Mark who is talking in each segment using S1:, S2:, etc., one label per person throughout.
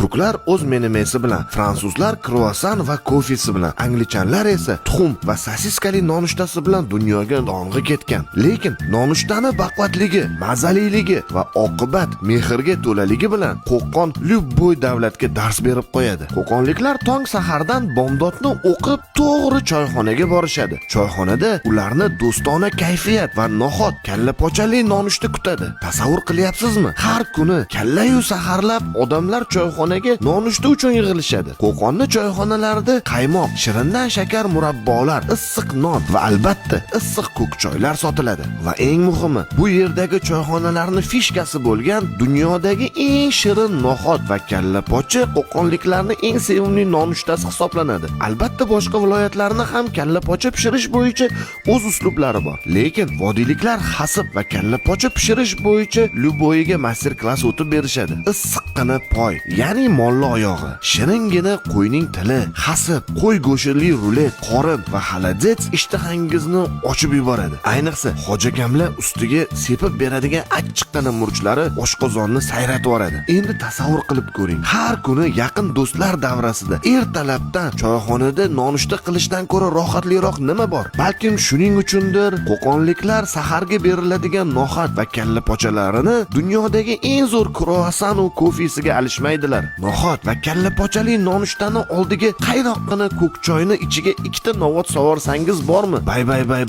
S1: Turklar o'z menumesi bilan, fransuzlar kruasan va kofesi bilan, anglichanlar esa tuxum va sosiskali nonushtasi bilan dunyoga dong'i ketgan. Lekin nonushtani baquvvatligi, mazaliligi va oqibat mehrga to'laligi bilan Qo'qon Lyubboy davlatga dars berib qo'yadi. Qo'qonliklar tong sahardan bomdodni o'qib to'g'ri choyxonaga borishadi. Choyxonada ularni do'stona kayfiyat va nohot kalla pochali nonushta kutadi. Tasavvur qilyapsizmi? Har kuni kallayu saharlab odamlar choyxonaga nonushta uchun yig'ilishadi. Qo'qonni choyxonalarida qaymoq, shirindan shakar murabbolar, issiq non va albatta issiq ko'k choylar sotiladi. Va eng muhimi, bu yerdagi choyxonalarni fishkasi bo'lgan dunyodagi eng shirin nohot va kalla pocha qo'qonliklarning eng sevimli nonushtasi hisoblanadi. Albatta boshqa viloyatlarni ham kalla pocha pishirish bo'yicha o'z uslublari bor. Lekin vodiyliklar hasib va kalla pocha pishirish bo'yicha Lyubboyga master-klass o'tib berishadi. Issiqqina poy, ya'ni molla oyog'i, shiringina qo'yning tili, hasib, qo'y go'shili rulet, qorin va xaladets ishtahangizni ochib yuboradi. Ayniqsa, hojakamlar ustiga sepib beradigan achchiqqina murchlari oshqozonni sayratib yuboradi. Endi tasavvur qilib ko'ring. Har kuni yaqin do'stlar davrasida ertalabdan choyxonada nonushta qilishdan ko'ra rohatliroq nima bor? Balkim shuning uchundir qo'qonliklar saharga beriladigan nohot va kalla pochalarini dunyodagi eng zo'r kruasan va kofesiga alishmaydilar. Nohot va kalla pochali nonushtani oldiga qaynoqqina ko'k choyni ichiga ikkita novot sovorsangiz bormi?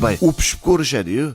S1: Bay, o'pishib ko'rishadi-yu.